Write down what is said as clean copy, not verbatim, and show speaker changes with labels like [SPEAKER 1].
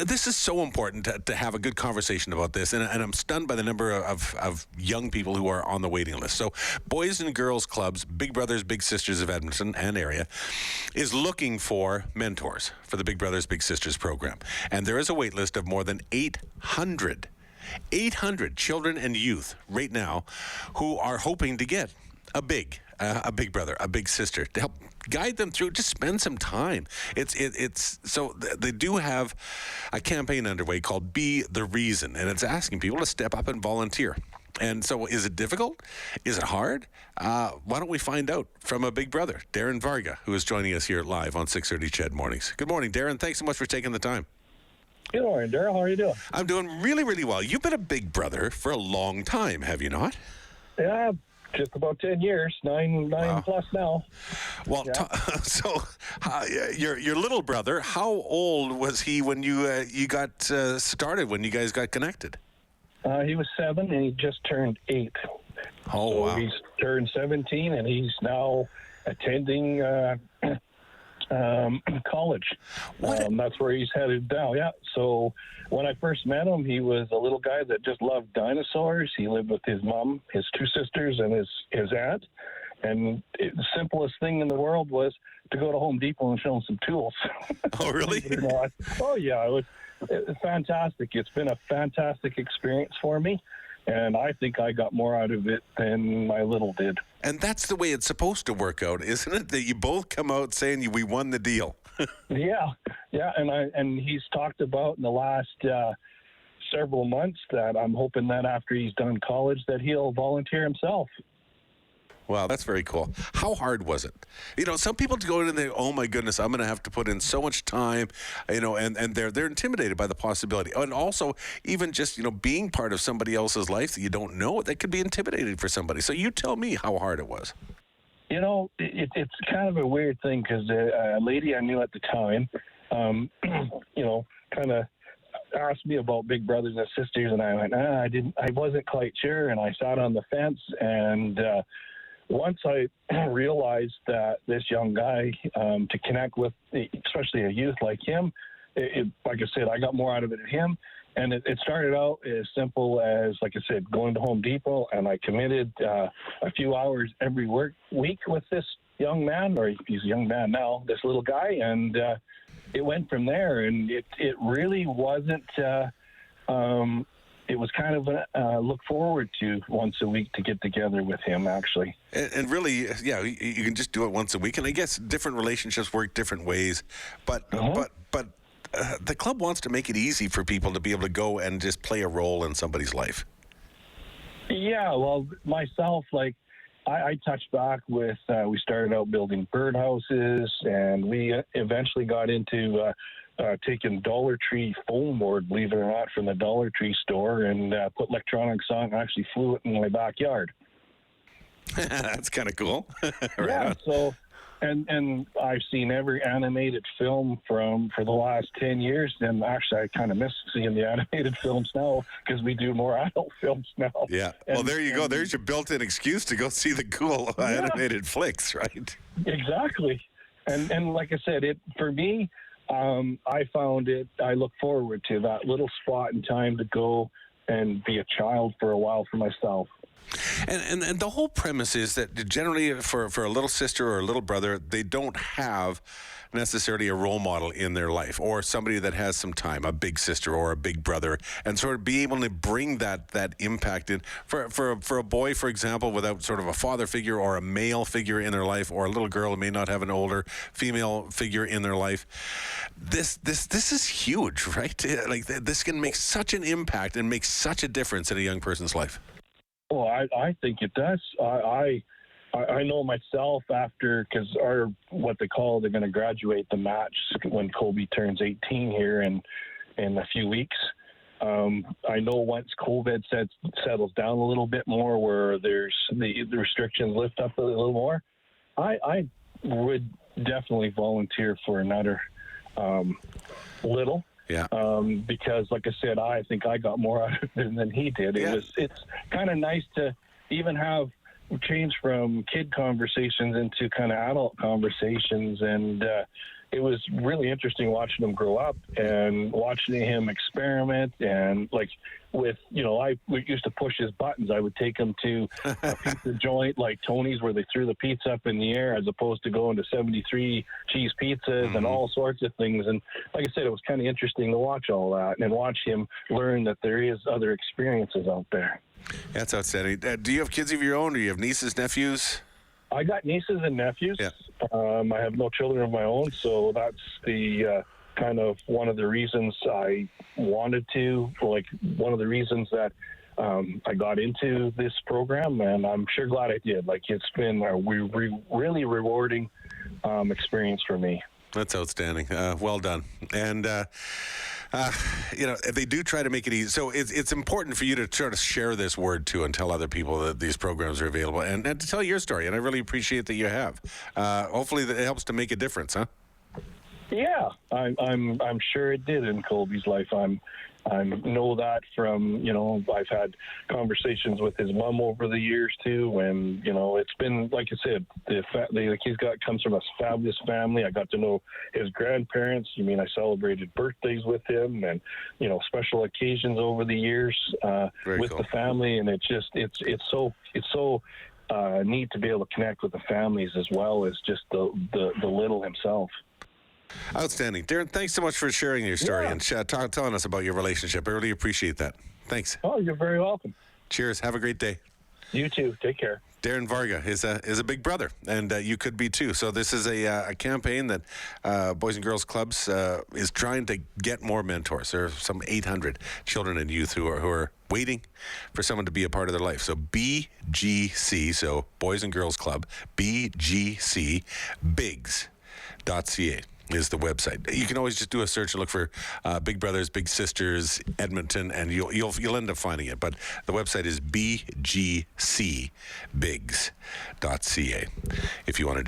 [SPEAKER 1] this is so important to have a good conversation about this, and I'm stunned by the number of young people who are on the waiting list. So Boys and Girls Clubs, Big Brothers Big Sisters of Edmonton and area, is looking for mentors for the Big Brothers Big Sisters program. And there is a wait list of more than 800 children and youth right now who are hoping to get a big brother, a big sister to help guide them through. Just spend some time. It's so they do have a campaign underway called Be the Reason, and it's asking people to step up and volunteer. And so, is it difficult? Is it hard? Why don't we find out from a big brother, Darrin Varga, who is joining us here live on 6:30 CHED Mornings. Good morning, Darrin. Thanks so much for taking the time.
[SPEAKER 2] Good morning, Darrin. How are you doing?
[SPEAKER 1] I'm doing really, really well. You've been a big brother for a long time, have you not?
[SPEAKER 2] Yeah, just about 10 years, nine plus now.
[SPEAKER 1] Well,
[SPEAKER 2] Yeah.
[SPEAKER 1] Your little brother, how old was he when you got started, when you guys got connected?
[SPEAKER 2] He was 7, and he just turned 8.
[SPEAKER 1] Oh,
[SPEAKER 2] so
[SPEAKER 1] wow.
[SPEAKER 2] He's turned 17, and he's now attending college. That's where he's headed now. Yeah. So when I first met him, he was a little guy that just loved dinosaurs. He lived with his mom, his 2 sisters, and his aunt. And the simplest thing in the world was to go to Home Depot and show him some tools.
[SPEAKER 1] Oh, really?
[SPEAKER 2] Oh, yeah. It was fantastic. It's been a fantastic experience for me. And I think I got more out of it than my little did.
[SPEAKER 1] And that's the way it's supposed to work out, isn't it? That you both come out saying we won the deal.
[SPEAKER 2] Yeah. And he's talked about in the last several months that I'm hoping that after he's done college that he'll volunteer himself.
[SPEAKER 1] Wow, that's very cool. How hard was it? Some people go in and they, oh my goodness, I'm going to have to put in so much time, and they're intimidated by the possibility. And also, even just, being part of somebody else's life that you don't know, that could be intimidating for somebody. So you tell me how hard it was.
[SPEAKER 2] It's kind of a weird thing because a lady I knew at the time, kind of asked me about big brothers and sisters, and I went, I wasn't quite sure, and I sat on the fence, and once I realized that this young guy, to connect with, especially a youth like him, like I said, I got more out of it than him. And it started out as simple as, like I said, going to Home Depot, and I committed a few hours every week with this young man, or he's a young man now, this little guy, and it went from there. And it really wasn't. It was kind of a look forward to once a week to get together with him, actually.
[SPEAKER 1] And really, yeah, you can just do it once a week. And I guess different relationships work different ways. But the club wants to make it easy for people to be able to go and just play a role in somebody's life.
[SPEAKER 2] Yeah, well, myself, I touched back with, we started out building birdhouses, and we eventually got into taking Dollar Tree foam board, believe it or not, from the Dollar Tree store, and put electronics on and actually flew it in my backyard.
[SPEAKER 1] That's kind of cool. Right
[SPEAKER 2] yeah,
[SPEAKER 1] on.
[SPEAKER 2] so, and I've seen every animated film for the last 10 years, and actually I kind of miss seeing the animated films now because we do more adult films now.
[SPEAKER 1] Yeah, well, there you go. There's your built-in excuse to go see the cool animated flicks, right?
[SPEAKER 2] Exactly. And like I said, for me, I found it, I look forward to that little spot in time to go and be a child for a while for myself.
[SPEAKER 1] And the whole premise is that generally for a little sister or a little brother, they don't have necessarily a role model in their life, or somebody that has some time, a big sister or a big brother, and sort of be able to bring that impact in. For a boy, for example, without sort of a father figure or a male figure in their life, or a little girl who may not have an older female figure in their life, this is huge, right? Like, this can make such an impact and make such a difference in a young person's life.
[SPEAKER 2] Well, I think it does. I know myself after, because what they call, they're going to graduate the match when Kobe turns 18 here in a few weeks. I know once COVID settles down a little bit more, where there's the restrictions lift up a little more, I would definitely volunteer for another little.
[SPEAKER 1] Yeah.
[SPEAKER 2] Because, like I said, I think I got more out of it than he did. It's kind of nice to even have change from kid conversations into kind of adult conversations, and it was really interesting watching him grow up and watching him experiment. And like with, we used to push his buttons. I would take him to a pizza joint like Tony's where they threw the pizza up in the air as opposed to going to 73 cheese pizzas and all sorts of things. And like I said, it was kind of interesting to watch all that and watch him learn that there is other experiences out there.
[SPEAKER 1] That's outstanding. Do you have kids of your own, or do you have nieces, nephews?
[SPEAKER 2] I got nieces and nephews.
[SPEAKER 1] Yeah.
[SPEAKER 2] I have no children of my own, so that's the kind of one of the reasons I wanted to, like one of the reasons that I got into this program, and I'm sure glad I did. Like it's been a really rewarding experience for me.
[SPEAKER 1] That's outstanding. Well done. And, they do try to make it easy. So it's important for you to sort of share this word, too, and tell other people that these programs are available and to tell your story. And I really appreciate that you have. Hopefully that it helps to make a difference, huh?
[SPEAKER 2] Yeah, I'm sure it did in Colby's life. I know that from, I've had conversations with his mom over the years too, and it's been, like I said, comes from a fabulous family. I got to know his grandparents. I celebrated birthdays with him, and special occasions over the years with
[SPEAKER 1] cool.
[SPEAKER 2] the family, and it's so neat to be able to connect with the families as well as just the little himself.
[SPEAKER 1] Outstanding. Darrin, thanks so much for sharing your story and telling us about your relationship. I really appreciate that. Thanks.
[SPEAKER 2] Oh, you're very welcome.
[SPEAKER 1] Cheers. Have a great day.
[SPEAKER 2] You too. Take care.
[SPEAKER 1] Darrin Varga is a big brother, and you could be too. So this is a campaign that Boys and Girls Clubs is trying to get more mentors. There are some 800 children and youth who are waiting for someone to be a part of their life. So BGC, so Boys and Girls Club, BGCBigs.ca is the website. You can always just do a search and look for Big Brothers, Big Sisters, Edmonton, and you'll end up finding it. But the website is BGCBigs.ca if you want to